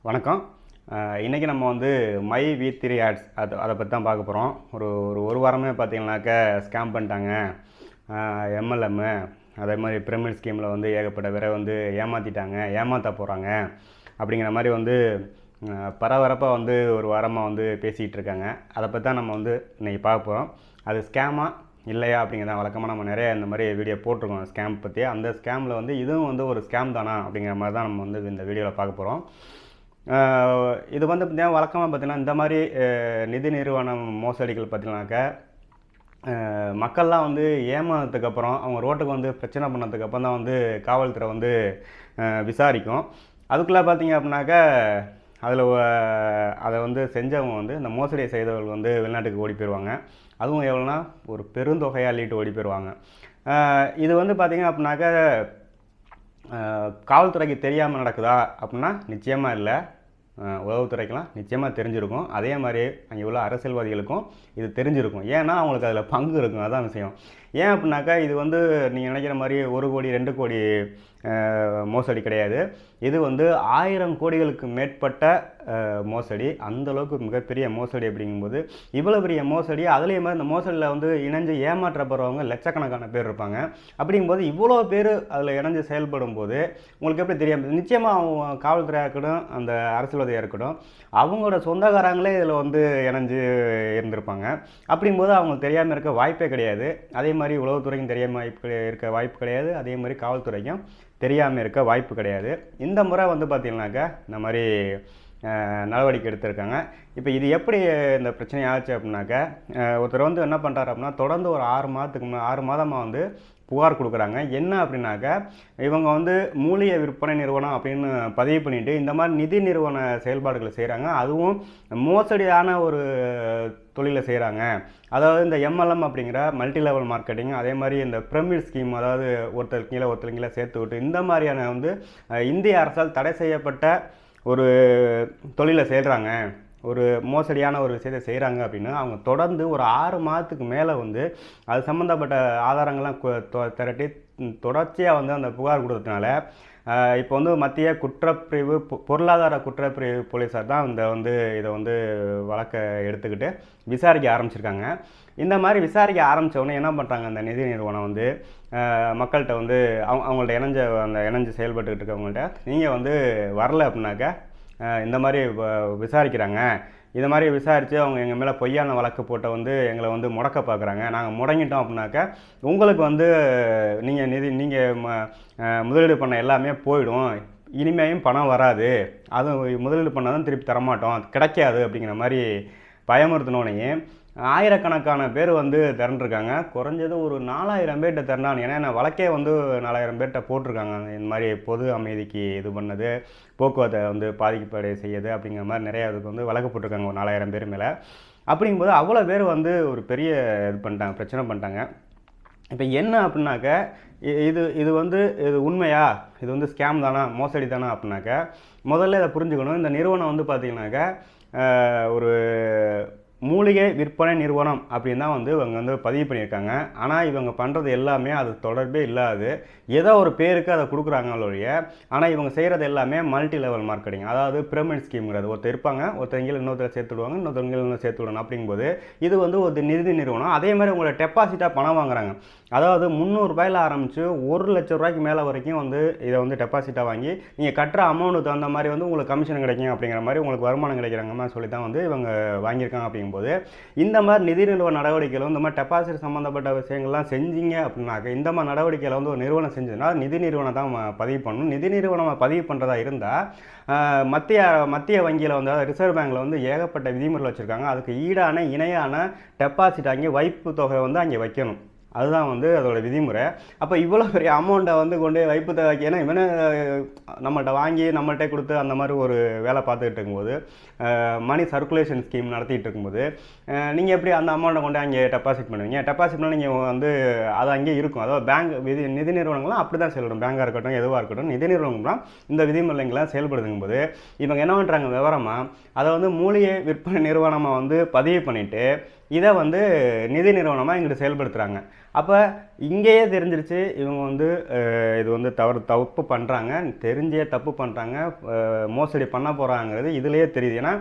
வணக்கம். இன்றைக்கி நம்ம வந்து மை வி3 ஆட்ஸ் அதை பற்றி தான் பார்க்க போகிறோம். ஒரு வாரமே பார்த்தீங்கன்னாக்கா ஸ்கேம் பண்ணிட்டாங்க. எம்எல்எம்மு அதே மாதிரி பிரமிட் ஸ்கீமில் வந்து ஏகப்பட்ட பேரை வந்து ஏமாற்றிட்டாங்க, ஏமாற்ற போகிறாங்க அப்படிங்கிற மாதிரி வந்து பரபரப்பாக வந்து ஒரு வாரமாக வந்து பேசிகிட்டு இருக்காங்க. அதை பற்றி தான் நம்ம வந்து இன்றைக்கி பார்க்க போகிறோம். அது ஸ்கேமா இல்லையா அப்படிங்கிறத வழக்கமாக நம்ம நிறைய இந்த மாதிரி வீடியோ போட்டிருக்கோம் ஸ்கேம் பற்றி. அந்த ஸ்கேமில் வந்து இதுவும் வந்து ஒரு ஸ்கேம் தானா அப்படிங்கிற மாதிரி தான் நம்ம வந்து இந்த வீடியோவில் பார்க்க போகிறோம். இது வந்து பார்த்தீங்கன்னா வழக்கமாக பார்த்தீங்கன்னா இந்த மாதிரி நிதி நிறுவனம் மோசடிகள் பார்த்தீங்கன்னாக்கா மக்கள்லாம் வந்து ஏமாந்ததுக்கப்புறம் அவங்க ரோட்டுக்கு வந்து பிரச்சனை பண்ணதுக்கப்புறம் தான் வந்து காவல்துறை வந்து விசாரிக்கும். அதுக்குள்ளே பார்த்தீங்க அப்படின்னாக்கா அதை வந்து செஞ்சவங்க வந்து இந்த மோசடியை செய்தவர்கள் வந்து வெளிநாட்டுக்கு ஓடி போயிடுவாங்க. அதுவும் எவ்வளோனா ஒரு பெருந்தொகையாக அள்ளிட்டு ஓடி போயிடுவாங்க. இது வந்து பார்த்திங்க அப்படின்னாக்கா காவல்துறைக்கு தெரியாமல் நடக்குதா அப்படின்னா நிச்சயமாக இல்லை. உளவுத்துறைக்கெலாம் நிச்சயமாக தெரிஞ்சிருக்கும். அதே மாதிரி அங்கே உள்ள அரசியல்வாதிகளுக்கும் இது தெரிஞ்சிருக்கும். ஏன்னா அவங்களுக்கு அதில் பங்கு இருக்கும். அதான் விஷயம். ஏன் அப்படின்னாக்கா இது வந்து நீங்கள் நினைக்கிற மாதிரி 1 கோடி 2 கோடி மோசடி கிடையாது. இது வந்து 1000 கோடிகளுக்கு மேற்பட்ட மோசடி. அந்தளவுக்கு மிகப்பெரிய மோசடி. அப்படிங்கும்போது இவ்வளோ பெரிய மோசடி, அதுலேயுமே இந்த மோசடியில் வந்து இணைஞ்சு ஏமாற்றப்படுறவங்க லட்சக்கணக்கான பேர் இருப்பாங்க. அப்படிங்கும்போது இவ்வளோ பேர் அதில் இணைஞ்சு செயல்படும் போது உங்களுக்கு எப்படி தெரியாமல், நிச்சயமாக அவங்க காவல்துறையாக இருக்கட்டும், அந்த அரசியல்வாதியாக இருக்கட்டும், அவங்களோட சொந்தக்காரங்களே இதில் வந்து இணைஞ்சு இருந்திருப்பாங்க. அப்படிங்கும்போது அவங்களுக்கு தெரியாமல் இருக்க வாய்ப்பே கிடையாது. அதே மாதிரி உளவுத்துறைக்கும் தெரியாமல் இருக்க வாய்ப்பு கிடையாது. அதே மாதிரி காவல்துறைக்கும் தெரியாமல் இருக்க வாய்ப்பு கிடையாது. இந்த முறை வந்து பார்த்திங்கனாக்கா இந்த மாதிரி நடவடிக்கை எடுத்திருக்காங்க. இப்போ இது எப்படி இந்த பிரச்சனை ஆச்சு அப்படின்னாக்கா ஒருத்தர் வந்து என்ன பண்ணுறாரு அப்படின்னா தொடர்ந்து ஒரு 6 மாதமாக வந்து புகார் கொடுக்குறாங்க. என்ன அப்படின்னாக்கா இவங்க வந்து மூலிகை விற்பனை நிறுவனம் அப்படின்னு பதிவு பண்ணிவிட்டு இந்த மாதிரி நிதி நிறுவன செயல்பாடுகளை செய்கிறாங்க. அதுவும் மோசடியான ஒரு தொழிலை செய்கிறாங்க. அதாவது இந்த எம்எல்எம் அப்படிங்கிற மல்டி லெவல் மார்க்கெட்டிங், அதே மாதிரி இந்த பிரமிட் ஸ்கீம், அதாவது ஒருத்தர் கீழே சேர்த்து விட்டு இந்த மாதிரியான வந்து இந்திய அரசால் தடை செய்யப்பட்ட ஒரு தொழிலை செய்கிறாங்க, ஒரு மோசடியான ஒரு விஷயத்தை செய்கிறாங்க அப்படின்னு அவங்க தொடர்ந்து ஒரு 6 மாதத்துக்கு மேலே வந்து அது சம்மந்தப்பட்ட ஆதாரங்கள்லாம் திரட்டி தொடர்ச்சியாக வந்து அந்த புகார் கொடுத்ததுனால இப்போ வந்து மத்திய குற்றப்பிரிவு பொருளாதார குற்றப்பிரிவு போலீஸார் தான் இதை வந்து வழக்கை எடுத்துக்கிட்டு விசாரிக்க ஆரம்பிச்சிருக்காங்க. இந்த மாதிரி விசாரிக்க ஆரம்பித்தவொடனே என்ன பண்ணுறாங்க, அந்த நிதி நிறுவனம் வந்து மக்கள்கிட்ட வந்து அவங்கள்ட்ட இணைஞ்சு செயல்பட்டுக்கிட்டு இருக்கவங்கள்ட்ட நீங்கள் வந்து வரல அப்படின்னாக்கா இந்த மாதிரி விசாரிக்கிறாங்க. இது மாதிரி விசாரித்து அவங்க எங்கள் மேலே பொய்யான வழக்கு போட்ட வந்து எங்களை வந்து முடக்க பார்க்குறாங்க. நாங்கள் முடங்கிட்டோம் அப்படின்னாக்கா உங்களுக்கு வந்து நீங்கள் முதலீடு பண்ண எல்லாமே போயிடும், இனிமேயும் பணம் வராது, அதுவும் முதலீடு பண்ணாதான் திருப்பி தரமாட்டோம், கிடைக்காது அப்படிங்கிற மாதிரி பயமுறுத்தினோடனே ஆயிரக்கணக்கான பேர் வந்து திரண்டிருக்காங்க. குறைஞ்சது ஒரு 4000 பேர்கிட்ட திரண்டாங்க. ஏன்னா வழக்கே வந்து 4000 பேர்கிட்ட போட்டிருக்காங்க. இந்த மாதிரி பொது அமைதிக்கு இது பண்ணது, போக்குவரத்தை வந்து பாதிக்கப்படை செய்யுது அப்படிங்கிற மாதிரி நிறையா இதுக்கு வந்து வழக்கு போட்டிருக்காங்க ஒரு 4000 பேர் மேலே. அப்படிங்கும்போது அவ்வளோ பேர் வந்து ஒரு பெரிய பிரச்சனை பண்ணிட்டாங்க. இப்போ என்ன அப்படின்னாக்கா இது வந்து இது உண்மையா, இது வந்து ஸ்கேம் தானா, மோசடி தானா அப்படின்னாக்கா முதல்ல இதை புரிஞ்சுக்கணும். இந்த நிறுவனம் வந்து பார்த்திங்கனாக்கா ஒரு மூலிகை விற்பனை நிறுவனம் அப்படின்னு தான் வந்து இவங்க வந்து பதிவு பண்ணியிருக்காங்க. ஆனால் இவங்க பண்ணுறது எல்லாமே அது தொடர்பே இல்லாது ஏதோ ஒரு பேருக்கு அதை கொடுக்குறாங்களோடைய. ஆனால் இவங்க செய்கிறது எல்லாமே மல்டி லெவல் மார்க்கெட்டிங், அதாவது பிரமிட் ஸ்கீம்ங்கிறது. ஒருத்தர் இருப்பாங்க, ஒருத்தர் இன்னொருத்தர் சேர்த்து விடுவாங்க, இன்னொருத்தவங்க சேர்த்து விடணும். அப்படிங்கும்போது இது வந்து ஒரு நிதி நிறுவனம். அதே மாதிரி உங்களோட டெபாசிட்டாக பணம் வாங்குறாங்க. அதாவது 300 ரூபாயில் ஆரம்பித்து 1 லட்சம் ரூபாய்க்கு மேலே வரைக்கும் வந்து இதை வந்து டெபாசிட்டாக வாங்கி நீங்கள் கட்டுற அமௌண்ட்டுக்கு தகுந்த மாதிரி வந்து உங்களுக்கு கமிஷன் கிடைக்கும் அப்படிங்கிற மாதிரி உங்களுக்கு வருமானம் கிடைக்கிறாங்க மாதிரி சொல்லி தான் வந்து இவங்க வாங்கியிருக்காங்க. அப்படிங்கும்போது இந்த மாதிரி நிதி நிறுவன நடவடிக்கைகள் இந்த மாதிரி டெபாசிட் சம்மந்தப்பட்ட விஷயங்கள்லாம் செஞ்சீங்க அப்படின்னாக்க இந்த மாதிரி நடவடிக்கையில் வந்து ஒரு நிறுவனம் செஞ்சதுன்னா நிதி நிறுவனம் தான் பதிவு பண்ணணும். நிதி நிறுவனம் பதிவு பண்ணுறதா இருந்தால் மத்திய வங்கியில் வந்து ரிசர்வ் பேங்கில் வந்து ஏகப்பட்ட விதிமுறைகள் வச்சுருக்காங்க. அதுக்கு இணையான டெபாசிட் அங்கே வைப்பு தொகை வந்து அங்கே வைக்கணும். அதுதான் வந்து அதோட விதிமுறை. அப்போ இவ்வளோ பெரிய அமௌண்ட்டை வந்து கொண்டு வைப்பு வைக்க, ஏன்னா இவனை நம்மள்கிட்ட வாங்கி நம்மள்கிட்ட கொடுத்து அந்த மாதிரி ஒரு வேலை பார்த்துக்கிட்டு இருக்கும்போது மணி சர்க்குலேஷன் ஸ்கீம் நடத்திட்டு இருக்கும்போது நீங்கள் எப்படி அந்த அமௌண்ட்டை கொண்டு அங்கே டெபாசிட் பண்ணுவீங்க? டெபாசிட் பண்ணால் நீங்கள் வந்து அது அங்கேயே இருக்கும். அதாவது நிதி நிறுவனங்கள்லாம் அப்படி தான் செயல்படும். பேங்காக இருக்கட்டும், எதுவாக இருக்கட்டும், நிதி நிறுவனங்கள்லாம் இந்த விதிமுறைகள்லாம் செயல்படுதுங்கும் போது இவங்க என்ன பண்ணுறாங்க விவரமாக அதை வந்து மூலிகை விற்பனை நிறுவனமாக வந்து பதிவு பண்ணிவிட்டு இதை வந்து நிதி நிறுவனமாக இங்கிட்டு செயல்படுத்துகிறாங்க. அப்போ இங்கேயே தெரிஞ்சிருச்சு இவங்க வந்து இது வந்து தப்பு பண்ணுறாங்க, தெரிஞ்சே தப்பு பண்ணுறாங்க, மோசடி பண்ண போகிறாங்கிறது இதுலேயே தெரியுது. ஏன்னா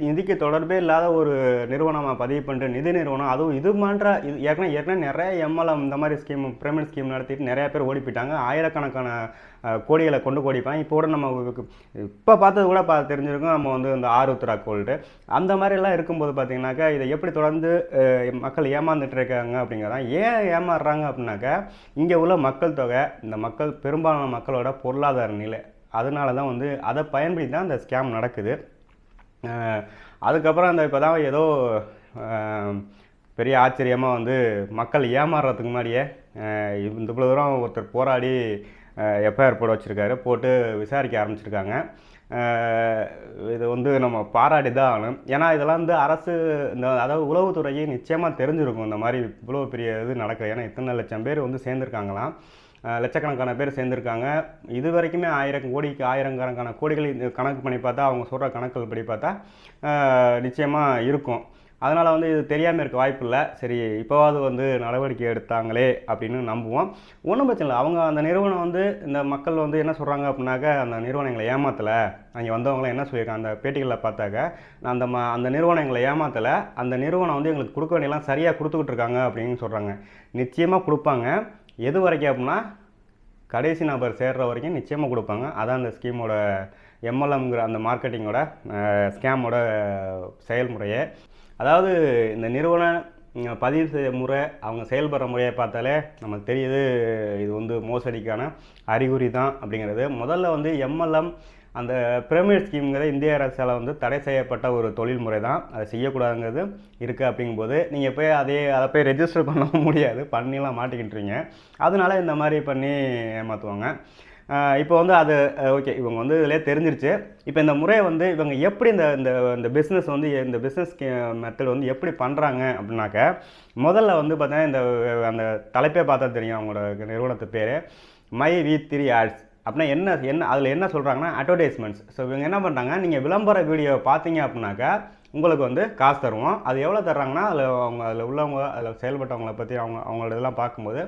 நிதிக்கு தொடர்பே இல்லாத ஒரு நிறுவனமாக பதிவு பண்ணிட்டு நிதி நிறுவனம், அதுவும் இது மாற்ற இது ஏற்கனவே நிறைய எம்எல்எம் இந்த மாதிரி ஸ்கீம் பிரமிட் ஸ்கீம் நடத்திட்டு நிறைய பேர் ஓடி போயிட்டாங்க. ஆயிரக்கணக்கான கோடிகளை கொண்டு ஓடிப்பாங்க. இப்போ கூட நம்ம இப்போ பார்த்தது கூட தெரிஞ்சிருக்கும், நம்ம வந்து இந்த ஆருத்ரா கோல்டு அந்த மாதிரிலாம் இருக்கும்போது பார்த்தீங்கன்னாக்கா இதை எப்படி தொடர்ந்து மக்கள் ஏமாந்துட்டு இருக்காங்க அப்படிங்கிறதான். ஏன் ஏமாறுறாங்க அப்படின்னாக்கா இங்கே உள்ள மக்கள் தொகை, இந்த பெரும்பாலான மக்களோட பொருளாதார நிலை, அதனால தான் வந்து அதை பயன்படுத்தி தான் இந்த ஸ்கேம் நடக்குது. அதுக்கப்புறம் அந்த இப்போ தான் ஏதோ பெரிய ஆச்சரியமாக வந்து மக்கள் ஏமாறுறதுக்கு முன்னாடியே இந்த இவ்வளோ தூரம் ஒருத்தர் போராடி எஃப்ஐஆர் போட வச்சுருக்காரு, போட்டு விசாரிக்க ஆரம்பிச்சிருக்காங்க. இது வந்து நம்ம பாராட்டி தான் ஆகணும். ஏன்னா இதெல்லாம் வந்து அரசு அதாவது உளவுத்துறையை நிச்சயமாக தெரிஞ்சிருக்கும் இந்த மாதிரி இவ்வளோ பெரிய இது நடக்குது. ஏன்னா இத்தனை லட்சம் பேர் வந்து சேர்ந்துருக்காங்களாம், லட்சக்கணக்கான பேர் சேர்ந்துருக்காங்க. இது வரைக்குமே ஆயிரக்கணக்கான கோடிகள் கணக்கு பண்ணி பார்த்தா, அவங்க சொல்கிற கணக்குகள் படி பார்த்தா நிச்சயமாக இருக்கும். அதனால் வந்து இது தெரியாமல் இருக்க வாய்ப்பு இல்லை. சரி, இப்போவாது வந்து நடவடிக்கை எடுத்தாங்களே அப்படின்னு நம்புவோம். ஒன்றும் பிரச்சனை இல்லை. அவங்க அந்த நிறுவனம் வந்து இந்த மக்கள் வந்து என்ன சொல்கிறாங்க அப்படின்னாக்கா, அந்த நிறுவனங்களை ஏமாற்றலை, அங்கே வந்தவங்களாம் என்ன சொல்லியிருக்காங்க அந்த பேட்டிகளில் பார்த்தாக்க, அந்த நிறுவனங்களை ஏமாற்றலை, அந்த நிறுவனம் வந்து எங்களுக்கு கொடுக்க வேண்டியெல்லாம் சரியாக கொடுத்துக்கிட்டு இருக்காங்க அப்படின்னு சொல்கிறாங்க. நிச்சயமாக கொடுப்பாங்க. எது வரைக்கும் அப்படின்னா கடைசி நபர் சேர்ற வரைக்கும் நிச்சயமாக கொடுப்பாங்க. அதான் அந்த ஸ்கீமோட எம்எல்எம்ங்கிற அந்த மார்க்கெட்டிங்கோட ஸ்கேமோட செயல்முறையே. அதாவது இந்த நிறுவனம் பதிவு செய்ய முறை, அவங்க செயல்படுற முறையை பார்த்தாலே நமக்கு தெரியுது இது வந்து மோசடிக்கான அறிகுறி தான் அப்படிங்கிறது. முதல்ல வந்து எம்எல்எம் அந்த பிரமிட் ஸ்கீம்ங்கிறது இந்திய அரசால் வந்து தடை செய்யப்பட்ட ஒரு தொழில்முறை தான், அதை செய்யக்கூடாதுங்கிறது இருக்குது. அப்படிங்கும்போது நீங்கள் போய் அதை போய் ரெஜிஸ்டர் பண்ணவும் முடியாது, பண்ணிலாம் மாட்டிக்கிட்டுருங்க. அதனால இந்த மாதிரி பண்ணி ஏமாற்றுவாங்க. இப்போ வந்து அது ஓகே, இவங்க வந்து இதிலே தெரிஞ்சிருச்சு. இப்போ இந்த முறையை வந்து இவங்க எப்படி இந்த பிஸ்னஸ் வந்து இந்த பிஸ்னஸ் மெத்தட் வந்து எப்படி பண்ணுறாங்க அப்படின்னாக்க, முதல்ல வந்து பார்த்தீங்கன்னா இந்த அந்த தலைப்பே பார்த்தா தெரியும் அவங்களோட நிறுவனத்து பேர் மை V3 ஆட்ஸ். அப்படின்னா என்ன அதில் என்ன சொல்கிறாங்கன்னா அட்வர்டைஸ்மெண்ட்ஸ். ஸோ இவங்க என்ன பண்ணுறாங்க, நீங்கள் விளம்பர வீடியோ பார்த்தீங்க அப்படின்னாக்கா உங்களுக்கு வந்து காசு தருவோம். அது எவ்வளோ தர்றாங்கன்னா அதில் உள்ளவங்க, அதில் செயல்பட்டவங்களை பற்றி அவங்களோட இதெல்லாம் பார்க்கும்போது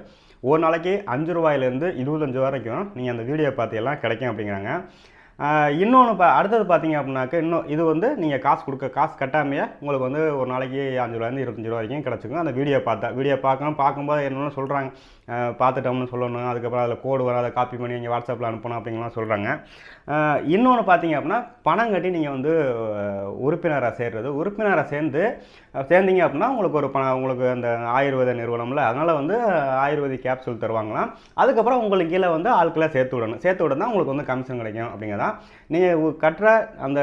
ஒரு நாளைக்கு 5 ரூபாயிலேருந்து 25 வரைக்கும் நீங்கள் அந்த வீடியோ பார்த்து எல்லாம் கிடைக்கும் அப்படிங்கிறாங்க. இன்னொன்று அடுத்தது பார்த்தீங்க அப்படின்னாக்க, இன்னும் இது வந்து நீங்கள் காசு கட்டாமையே உங்களுக்கு வந்து ஒரு நாளைக்கு 5 ரூபாயிலேருந்து 25 ரூபா வரைக்கும் கிடச்சிக்கும். அந்த வீடியோ பார்க்கும்போது என்னென்னு சொல்கிறாங்க, பார்த்துட்டோம்னு சொல்லணும், அதுக்கப்புறம் அதில் கோடு வரும், அதை காப்பி பண்ணி நீங்கள் வாட்ஸ்அப்பில் அனுப்பணும் அப்படிங்கலாம் சொல்கிறாங்க. இன்னொன்று பார்த்தீங்க அப்படின்னா பணம் கட்டி நீங்கள் வந்து உறுப்பினராக சேர்ந்தீங்க அப்படின்னா உங்களுக்கு அந்த ஆயுர்வேத நிறுவனம்ல, அதனால் வந்து ஆயுர்வேதிக் கேப்சூல் தருவாங்களாம். அதுக்கப்புறம் உங்களுக்கு கீழே வந்து ஆட்களை சேர்த்து விடணும் தான் உங்களுக்கு வந்து கமிஷன் கிடைக்கும் அப்படிங்கிறதான். நீங்கள் கட்டுற அந்த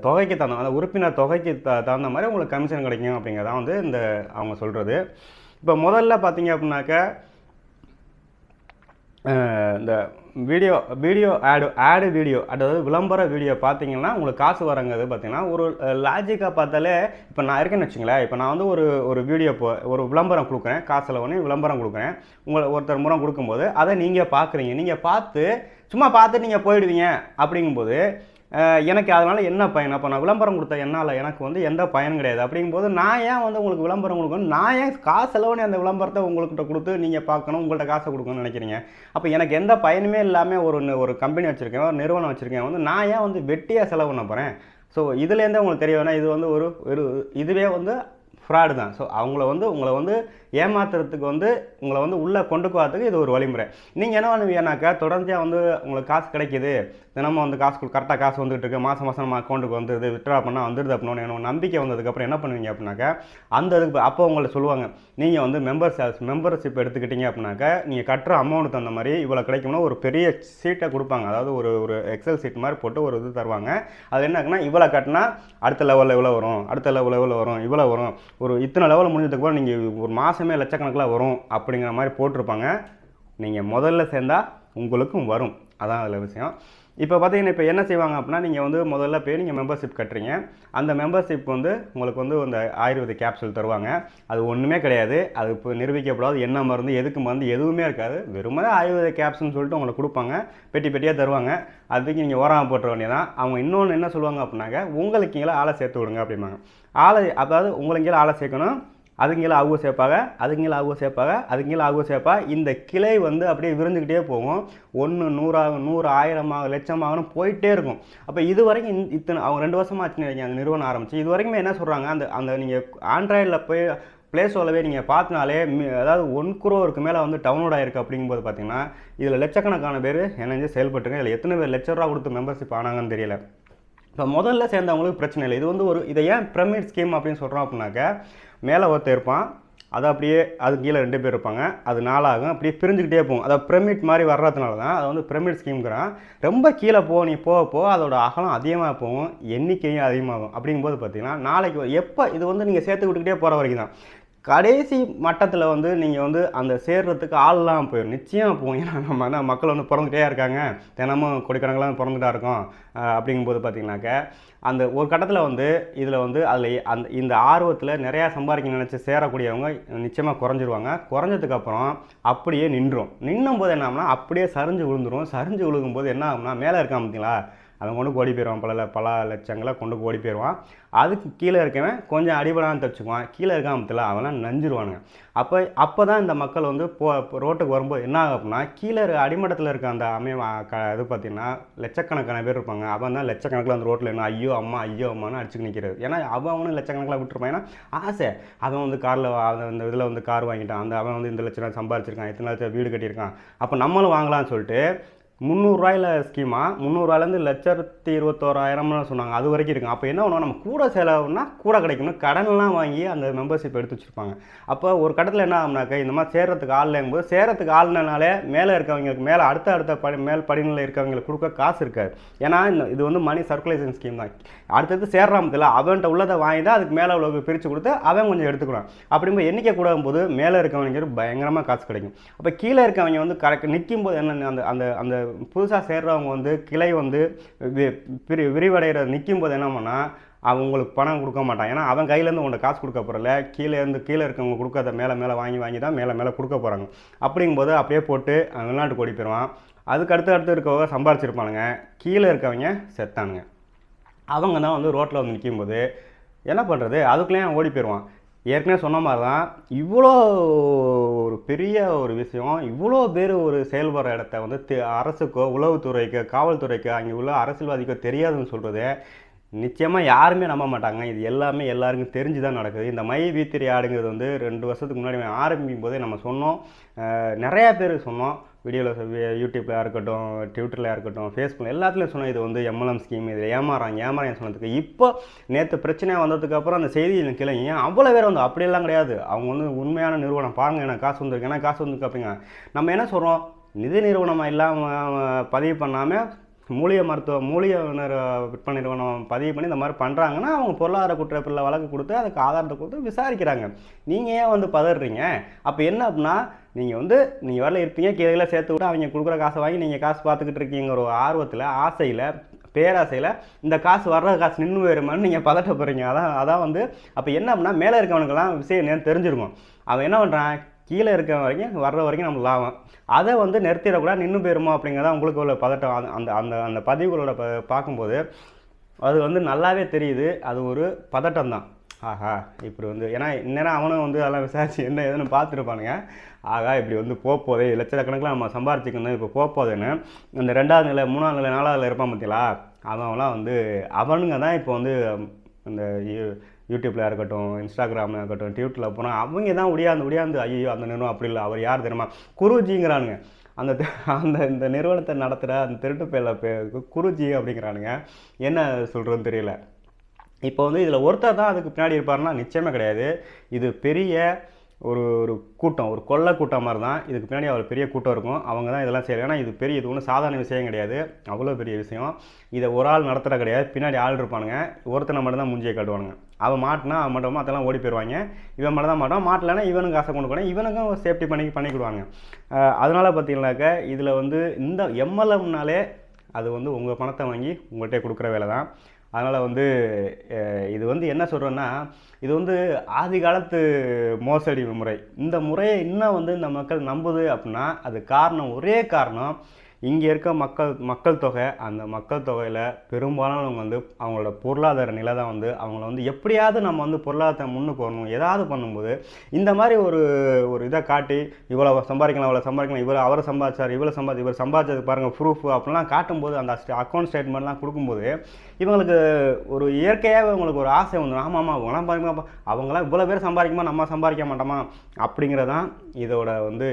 தொகைக்கு அந்த உறுப்பினர் தொகைக்கு தகுந்த மாதிரி உங்களுக்கு கமிஷன் கிடைக்கும் அப்படிங்கிறதான் வந்து அவங்க சொல்கிறது. இப்போ முதல்ல பார்த்தீங்க அப்படின்னாக்க இந்த வீடியோ ஆடு வீடியோ, அதாவது விளம்பர வீடியோ பார்த்தீங்கன்னா உங்களுக்கு காசு வரங்கிறது பார்த்தீங்கன்னா ஒரு லாஜிக்காக பார்த்தாலே, இப்போ நான் இருக்கேன்னு வச்சுங்களேன், இப்போ நான் வந்து ஒரு வீடியோ ஒரு விளம்பரம் கொடுக்குறேன், காசில் ஒன்று விளம்பரம் கொடுக்குறேன், ஒருத்தர் முறை கொடுக்கும்போது அதை நீங்கள் பார்க்குறீங்க, நீங்கள் சும்மா பார்த்துட்டு நீங்கள் போயிடுவீங்க. அப்படிங்கும்போது எனக்கு அதனால் என்ன பயன்? அப்போ நான் விளம்பரம் கொடுத்த எனக்கு வந்து எந்த பயனும் கிடையாது. அப்படிங்கும்போது நான் ஏன் வந்து உங்களுக்கு விளம்பரம் கொடுக்கணும்? நான் ஏன் காசு செலவுன்னு அந்த விளம்பரத்தை உங்கள்கிட்ட கொடுத்து நீங்கள் பார்க்கணும், உங்கள்கிட்ட காசை கொடுக்கணும்னு நினைக்கிறீங்க? அப்போ எனக்கு எந்த பயனுமே இல்லாமல் ஒரு கம்பெனி வச்சுருக்கேன், ஒரு நிறுவனம் வச்சுருக்கேன், வந்து நான் ஏன் வந்து வெட்டியாக செலவு பண்ண போகிறேன்? ஸோ இதுலேருந்தே உங்களுக்கு தெரிய வேணா, இது வந்து இதுவே வந்து ஃப்ராடு தான். ஸோ உங்களை வந்து ஏமாத்துறதுக்கு வந்து உங்களை வந்து உள்ளே கொண்டு போகிறதுக்கு இது ஒரு வழிமுறை. நீங்கள் என்ன பண்ணுவீங்கன்னாக்கா, தொடர்ச்சியாக வந்து உங்களுக்கு காசு கிடைக்கிது, தினமும் வந்து கரெக்டாக காசு வந்துட்டு இருக்கு, மாதம் நம்ம அக்கௌண்ட்டுக்கு வந்துடுது, வித்ட்ரா பண்ணால் வந்துடுது அப்படின்னு எனக்கு நம்பிக்கை வந்ததுக்கப்புறம் என்ன பண்ணுவீங்க அப்படின்னாக்கா, அப்போ உங்களை சொல்லுவாங்க, நீங்கள் வந்து மெம்பர்ஷிப் எடுத்துக்கிட்டீங்க அப்படின்னாக்கா, நீங்கள் கட்டுற அமௌண்ட் தகுந்த மாதிரி இவ்வளோ கிடைக்கும்னா ஒரு பெரிய சீட்டை கொடுப்பாங்க. அதாவது ஒரு எக்ஸல் சீட் மாதிரி போட்டு ஒரு இது தருவாங்க. அது என்னக்குன்னா, இவ்வளோ கட்டினா அடுத்த லெவலில் இவ்வளோ வரும், அடுத்த லெவலில் வரும், இவ்வளோ வரும், ஒரு இத்தனை லெவலில் முடிஞ்சதுக்கப்புறம் நீங்கள் ஒரு மாதமே லட்சக்கணக்கில் வரும் அப்படிங்கிற மாதிரி போட்டிருப்பாங்க. நீங்கள் முதல்ல சேர்ந்தால் உங்களுக்கும் வரும். அதான் அதில் விஷயம். இப்போ பார்த்தீங்கன்னா இப்போ என்ன செய்வாங்க அப்படின்னா, நீங்கள் வந்து முதல்ல போய் நீங்கள் மெம்பர்ஷிப் கட்டுறீங்க. அந்த மெம்பர்ஷிப் வந்து உங்களுக்கு வந்து அந்த ஆயுர்வேதிக் கேப்சூல் தருவாங்க. அது ஒன்றுமே கிடையாது. அது இப்போ நிரூபிக்கப்படாது. என்ன மருந்து, எதுக்கு மருந்து எதுவுமே இருக்காது. வெறுமனே ஆயுர்வேதிக் கேப்சூல்னு சொல்லிட்டு உங்களுக்கு கொடுப்பாங்க. பெட்டி பெட்டியாக தருவாங்க. அதுக்கு நீங்கள் ஓராமல் போட்டுற வேண்டியதான். அவங்க இன்னொன்று என்ன சொல்லுவாங்க அப்படின்னாக்க, உங்களுக்கு கீழே ஆளை சேர்த்து விடுங்க அப்படிம்பாங்க. ஆளை அதாவது உங்களுக்கு கீழே ஆளை சேர்க்கணும். அதுக்கு கீழே ஆகுவ சேர்ப்பாங்க, அதுக்கு கீழே ஆகுவ சேர்ப்பாங்க, அதுக்கு கீழே ஆகுவ சேர்ப்பா. இந்த கிளை வந்து அப்படியே விரிஞ்சுக்கிட்டே போகும். 1 100 ஆகும், 100 1000 ஆகும், லட்சமாகணும் போயிட்டே இருக்கும். அப்போ இது வரைக்கும் இத்தனை அவங்க 2 வருஷமா ஆச்சுன்னு நினைக்கிறேன் அந்த நிறுவனம் ஆரம்பிச்சு. இது வரைக்குமே என்ன சொல்கிறாங்க, அந்த அந்த நீங்கள் ஆண்ட்ராய்டில் போய் ப்ளே ஸ்டோரில் நீங்கள் பார்த்தினாலே அதாவது 1 crore மேலே வந்து டவுன்லோட் ஆகிருக்கு. அப்படிங்கும்போது பார்த்தீங்கன்னா இதில் லட்சக்கணக்கான பேர் இணைஞ்சு செயல்பட்டுருங்க. இதில் எத்தனை பேர் லட்ச ரூபா கொடுத்து மெம்பர்ஷிப் ஆனாங்கன்னு தெரியல. இப்போ முதல்ல சேர்ந்தவங்களுக்கு பிரச்சனை இல்லை. இது வந்து ஒரு இதை ஏன் பிரமிட் ஸ்கீம் அப்படின்னு சொல்கிறோம் அப்படின்னாக்க, மேலே ஒருத்தர் இருப்பான், அது அப்படியே அதுக்கு கீழே 2 பேர் இருப்பாங்க, அது 4 ஆகும், அப்படியே பிரிஞ்சுக்கிட்டே போகும். அதை பிரமிட் மாதிரி வர்றதுனால தான் அதை வந்து பிரமிட் ஸ்கீம்ங்கிறான். ரொம்ப கீழே நீ போக அதோட அகலம் அதிகமாக போகும், எண்ணிக்கையும் அதிகமாகும். அப்படிங்கும்போது பார்த்தீங்கன்னா நாளைக்கு எப்போ இது வந்து நீங்கள் சேர்த்து விட்டுக்கிட்டே போகிற வரைக்கும் தான். கடைசி மட்டத்தில் வந்து நீங்கள் வந்து அந்த சேர்றதுக்கு ஆள்லாம் போயிடும், நிச்சயம் போகும். ஏன்னா நம்ம என்ன மக்கள் வந்து பிறந்துகிட்டே இருக்காங்க, தினமும் கோடிக்கணக்கெலாம் பிறந்துட்டா இருக்கோம். அப்படிங்கும்போது பார்த்தீங்கன்னாக்க அந்த ஒரு கட்டத்தில் வந்து இதில் வந்து அதில் இந்த ஆர்வத்தில் நிறையா சம்பாதிக்க நினச்சி சேரக்கூடியவங்க நிச்சயமாக குறைஞ்சிருவாங்க. குறைஞ்சதுக்கப்புறம் அப்படியே நின்றும் போது என்ன ஆகும்னா அப்படியே சரிஞ்சு விழுந்துடும். சரிஞ்சு விழுகும்போது என்ன ஆகும்னா மேலே இருக்கான் பார்த்தீங்களா, அவன் கொண்டு ஓடி போயிடுவான், பல லட்சங்களை கொண்டு ஓடி போயிடுவான். அதுக்கு கீழே இருக்கவன் கொஞ்சம் அடிபடாமல் தச்சுக்குவான். கீழே இருக்கான் பார்த்தீங்களா, அவெல்லாம் நஞ்சிருவானுங்க. அப்போ தான் இந்த மக்கள் வந்து ரோட்டுக்கு வரும்போது என்ன ஆகும் அப்படின்னா, கீழே அடிமட்டத்தில் இருக்க அந்த இது பார்த்திங்கன்னா லட்சக்கணக்கான பேர் இருப்பாங்க. அவன் தான் லட்சக்கணக்கில் அந்த ரோட்டில் என்ன ஐயோ அம்மான்னு அடிச்சுக்கு நிற்கிறது. ஏன்னா அவனும் லட்சக்கணக்கில் விட்டுருப்பான். ஏன்னா ஆசை, அவன் வந்து காரில் அந்த இதில் வந்து கார் வாங்கிட்டான், அவன் வந்து இந்த லட்சம் சம்பாதிச்சிருக்கான், இத்தனை லட்சம் வீடு கட்டியிருக்கான், அப்போ நம்மளும் வாங்கலாம்னு சொல்லிட்டு 300 ஸ்கீமா 300 1,21,000 சொன்னாங்க. அது வரைக்கும் இருக்கும். அப்போ என்ன பண்ணுவோம், நம்ம கூட செலவுனா கூட கிடைக்கணும், கடன்லாம் வாங்கி அந்த மெம்பர்ஷிப் எடுத்து வச்சுருப்பாங்க. அப்போ ஒரு கட்டத்தில் என்ன ஆகும்னாக்கா, இந்த மாதிரி சேர்றதுக்கு ஆள் இல்லைங்கும்போது சேர்றதுக்கு ஆள்னாலே மேலே இருக்கவங்களுக்கு மேலே அடுத்த மேல் படிநிலை இருக்கவங்களுக்கு கொடுக்க காசு இருக்காது. ஏன்னா இது வந்து மணி சர்க்குலேஷன் ஸ்கீம் தான். அடுத்தது சேர்றாமத்தில் அவன்கிட்ட உள்ளதை வாங்கி தான் அதுக்கு மேலே உள்ள பிரித்து கொடுத்து அவன் கொஞ்சம் எடுத்துக்கணும். அப்படிங்கும்போது எண்ணிக்கை கூடும் போது மேலே இருக்கவங்க பயங்கரமாக காசு கிடைக்கும். அப்போ கீழே இருக்கவங்க வந்து கரெக்ட் நிற்கும் போது என்ன அந்த அந்த புதுசாக சேர்றவங்க வந்து கிளை வந்து விரிவடைகிற நிற்கும் போது என்ன பண்ணால் அவங்களுக்கு பணம் கொடுக்க மாட்டான். ஏன்னா அவன் கையிலேருந்து உங்கள்கிட்ட காசு கொடுக்க போகிறல, கீழே இருக்கவங்க கொடுக்காத மேலே வாங்கி தான் மேலே கொடுக்க போகிறாங்க. அப்படிங்கும்போது அப்படியே போட்டு வெளிநாட்டுக்கு ஓடி போயிடுவான். அதுக்கு அடுத்து இருக்கவங்க சம்பாரிச்சிருப்பானுங்க, கீழே இருக்கவங்க செத்தானுங்க. அவங்க தான் வந்து ரோட்டில் வந்து நிற்கும்போது என்ன பண்ணுறது, அதுக்குள்ளேயே ஓடி போயிடுவான். ஏற்கனவே சொன்ன மாதிரி தான் இவ்வளோ ஒரு பெரிய ஒரு விஷயம், இவ்வளோ பேர் ஒரு செயல்படுற இடத்த வந்து அரசுக்கோ உளவுத்துறைக்கோ காவல்துறைக்கோ அங்கே உள்ள அரசியல்வாதிக்கோ தெரியாதுன்னு சொல்கிறது நிச்சயமாக யாருமே நம்ப மாட்டாங்க. இது எல்லாமே எல்லாருக்கும் தெரிஞ்சு தான் நடக்குது. இந்த மை வீத்திரி ஆடுங்கிறது வந்து 2 வருஷத்துக்கு முன்னாடி ஆரம்பிக்கும் போதே நம்ம சொன்னோம், நிறையா பேர் சொன்னோம். வீடியோவில் யூடியூப்பில் இருக்கட்டும், ட்விட்டரில் இருக்கட்டும், ஃபேஸ்புக் எல்லாத்துலேயும் சொன்னோம் இது வந்து எம்எல்எம் ஸ்கீம், இதில் ஏமாறாங்க சொன்னதுக்கு. இப்போ நேற்று பிரச்சனையாக வந்ததுக்கப்புறம் அந்த செய்தியில் கிளைங்க அவ்வளோ பேர் வந்து அப்படியெல்லாம் கிடையாது. அவங்க வந்து உண்மையான நிறுவனம், பாருங்கள் எனக்கு காசு வந்துருக்கு, ஏன்னா காசு வந்துருக்கு அப்படிங்க. நம்ம என்ன சொல்கிறோம், நிதி நிறுவனமாக இல்லாமல் பதிவு பண்ணாமல் மூலிகை விற்பனை நிறுவனம் பதிவு பண்ணி இந்த மாதிரி பண்ணுறாங்கன்னா அவங்க பொருளாதார குற்றப்பில் வழக்கு கொடுத்து அதுக்கு ஆதாரத்தை கொடுத்து விசாரிக்கிறாங்க. நீங்கள் ஏன் வந்து பதறீங்க? அப்போ என்ன அப்படின்னா, நீங்கள் வரல இருப்பீங்க, கீழே சேர்த்து விட்டு அவங்க கொடுக்குற காசை வாங்கி நீங்கள் காசு பார்த்துக்கிட்டு இருக்கீங்க ஒரு ஆர்வத்தில், ஆசையில், பேராசையில் இந்த காசு வர்ற காசு நின்று போயிருமான்னு நீங்கள் பதட்ட போகிறீங்க. அதான் வந்து அப்போ என்ன அப்படின்னா, மேலே இருக்கவனுக்கெல்லாம் விஷயம் என்னன்னு தெரிஞ்சிருக்கும். அவன் என்ன பண்ணுறான், கீழே இருக்க வரைக்கும் வர்ற வரைக்கும் நமக்கு லாபம், அதை வந்து நிறுத்திடக்கூடாது, நின்று போயிருமோ அப்படிங்கிறத உங்களுக்கு உள்ள பதட்டம். அந்த அந்த அந்த பதிவுகளோட பார்க்கும்போது அது வந்து நல்லாவே தெரியுது, அது ஒரு பதட்டம் தான். ஆஹா இப்படி வந்து ஏன்னா இந்நேரம் அவனும் வந்து அதெல்லாம் விசாரிச்சு என்ன ஏதுன்னு பார்த்துருப்பானுங்க. ஆகா இப்படி வந்து போதே லட்சக்கணக்கில் நம்ம சம்பாரிச்சிக்கணும், இப்போ போதேன்னு இந்த 2வது நிலை 3வது நிலை 4வது இருப்பான் பார்த்தீங்களா, அவன்லாம் வந்து அவனுங்க தான் இப்போ வந்து இந்த யூடியூப்பில் இருக்கட்டும், இன்ஸ்டாகிராமில் இருக்கட்டும், ட்விட்டரில் போனால் அவங்க தான் உடையாந்து ஐயோ அந்த நிறுவனம் அப்படி இல்லை, அவர் யார் தெரியுமா குருஜிங்கிறானுங்க. இந்த நிறுவனத்தை நடத்துகிற அந்த திருட்டு பேரில் குருஜி அப்படிங்கிறானுங்க. என்ன சொல்கிறதுன்னு தெரியல. இப்போ வந்து இதில் ஒருத்தர் தான் அதுக்கு பின்னாடி இருப்பாருன்னா நிச்சயமே கிடையாது. இது பெரிய ஒரு கூட்டம், ஒரு கொள்ளை கூட்டம் மாதிரி தான். இதுக்கு பின்னாடி அவ்வளோ பெரிய கூட்டம் இருக்கும், அவங்க தான் இதெல்லாம் செய்யலாம். ஏன்னா இது ஒன்றும் சாதாரண விஷயம் கிடையாது, அவ்வளோ பெரிய விஷயம். இதை ஒரு ஆள் நடத்துகிற கிடையாது, பின்னாடி ஆள் இருப்பானுங்க. ஒருத்தனை மட்டும் தான் மூஞ்சியை காட்டுவானுங்க. அவன் மாட்டினா அவன் மட்டும் அதெல்லாம் ஓடி போயிடுவாங்க. இவன் மட்டும் தான் மாட்டான், மாட்டலைன்னா இவனுக்கு காசை கொண்டு போனேன், இவனுக்கும் சேஃப்டி பண்ணிக்கிடுவாங்க. அதனால் பார்த்தீங்கன்னாக்க இதில் வந்து இந்த எம்எல்எம்னாலே அது வந்து உங்கள் பணத்தை வாங்கி உங்கள்கிட்ட கொடுக்குற வேலை தான். அதனால் வந்து இது வந்து என்ன சொல்கிறேன்னா, இது வந்து ஆதி காலத்து மோசடி முறை. இந்த முறையை இன்னும் வந்து இந்த மக்கள் நம்புது அப்படின்னா அது காரணம், ஒரே காரணம், இங்கே இருக்க மக்கள் தொகை. அந்த மக்கள் தொகையில் பெரும்பாலானவங்க வந்து அவங்களோட பொருளாதார நிலை தான் வந்து அவங்கள வந்து எப்படியாவது நம்ம வந்து பொருளாதாரத்தை முன்னுக்கு வரணும் ஏதாவது பண்ணும்போது இந்த மாதிரி ஒரு இதை காட்டி இவ்வளோ சம்பாதிக்கலாம் இவ்வளோ சம்பாதிக்கலாம், அவர் சம்பாதிச்சார் இவர் சம்பாதிச்சது பாருங்கள் ப்ரூஃப் அப்படிலாம் காட்டும்போது, அந்த அக்கௌண்ட் ஸ்டேட்மெண்ட்லாம் கொடுக்கும்போது இவங்களுக்கு ஒரு இயற்கையாக இவங்களுக்கு ஒரு ஆசை வந்துடும். ஆமாம் அவங்களாம் பாருங்க, அவங்களாம் இவ்வளோ பேர் சம்பாதிக்குமா, நம்ம சம்பாதிக்க மாட்டோமா அப்படிங்கிறதான் இதோட வந்து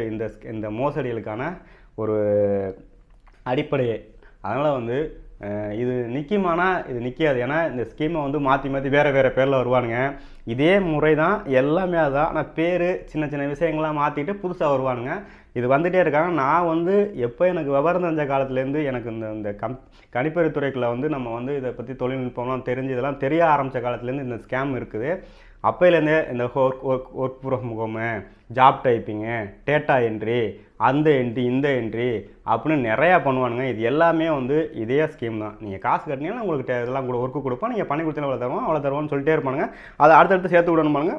இந்த மோசடிகளுக்கான ஒரு அடிப்படையே. அதனால் வந்து இது நிற்குமானா இது நிற்காது. ஏன்னா இந்த ஸ்கீமை வந்து மாற்றி வேறு பேரில் வருவானுங்க. இதே முறை தான் எல்லாமே. அதுதான், ஆனால் பேர் சின்ன விஷயங்கள்லாம் மாற்றிட்டு புதுசாக வருவானுங்க. இது வந்துகிட்டே இருக்காங்க. நான் வந்து எப்போ எனக்கு விவரம் தெரிஞ்ச காலத்துலேருந்து எனக்கு இந்த கணிப்பொறித்துறைக்குள்ளே வந்து நம்ம வந்து இதை பற்றி தொழில்நுட்பம்லாம் தெரிஞ்சு இதெல்லாம் தெரிய ஆரம்பித்த காலத்துலேருந்து இந்த ஸ்கேம் இருக்குது. அப்போலேருந்தே இந்த work from home, job typing, data entry, அந்த என்ட்ரி இந்த என்ட்ரி அப்படின்னு நிறையா பண்ணுவானுங்க. இது எல்லாமே வந்து இதே ஸ்கீம் தான். நீங்கள் காசு கட்டினீங்கன்னா உங்களுக்கு இதெல்லாம் கூட ஒர்க்கு கொடுப்போம், நீங்கள் பண்ணி கொடுத்தீங்கன்னா அவ்வளோ தருவோம்னு சொல்லிட்டே இருப்பானுங்க. அதை அடுத்தடுத்து சேர்த்து விடணுமானுங்க.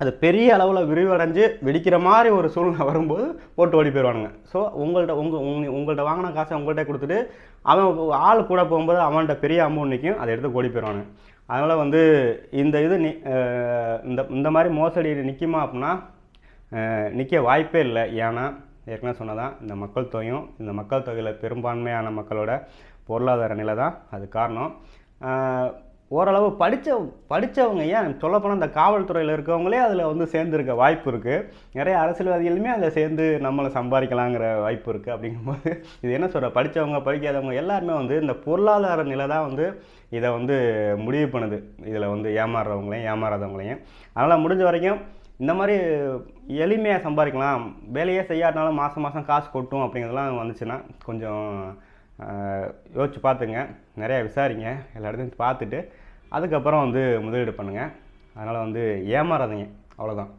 அது பெரிய அளவில் விரிவடைஞ்சு வெடிக்கிற மாதிரி ஒரு சூழ்நிலை வரும்போது போட்டு ஓடி போயிடுவானுங்க. ஸோ உங்கள்கிட்ட வாங்கின காசை உங்கள்கிட்ட கொடுத்துட்டு அவன் ஆள் கூட போகும்போது அவன்கிட்ட பெரிய அமௌண்ட் நிற்கும், அதை எடுத்து ஓடி போயிடுவானுங்க. அதனால் வந்து இந்த இந்த மாதிரி மோசடி நிற்குமா அப்படின்னா நிற்க வாய்ப்பே இல்லை. ஏன்னா ஏற்கனவே சொன்னதான், இந்த மக்கள் தொகையில் பெரும்பான்மையான மக்களோட பொருளாதார நிலை தான் அது காரணம். ஓரளவு படித்தவங்க, ஏன் சொல்லப்போனால் இந்த காவல்துறையில் இருக்கவங்களே அதில் வந்து சேர்ந்துருக்க வாய்ப்பு இருக்குது. நிறைய அரசியல்வாதிகளுமே அதில் சேர்ந்து நம்மளை சம்பாதிக்கலாங்கிற வாய்ப்பு இருக்குது. அப்படிங்கும்போது இது என்ன சொல்கிற, படித்தவங்க படிக்காதவங்க எல்லாருமே வந்து இந்த பொருளாதார நிலை தான் வந்து இதை வந்து முடிவு பண்ணுது. இதில் வந்து ஏமாறுறவங்களையும் ஏமாறாதவங்களையும். அதனால் முடிஞ்ச வரைக்கும் இந்த மாதிரி எளிமையாக சம்பாதிக்கலாம், வேலையே செய்யாட்டினாலும் மாதம் காசு கொட்டும் அப்படிங்கிறதுலாம் வந்துச்சுன்னா கொஞ்சம் யோசிச்சு பார்த்துங்க, நிறையா விசாரிங்க, எல்லா இடத்தையும் பார்த்துட்டு அதுக்கப்புறம் வந்து முதலீடு பண்ணுங்கள். அதனால் வந்து ஏமாறாதீங்க, அவ்வளோதான்.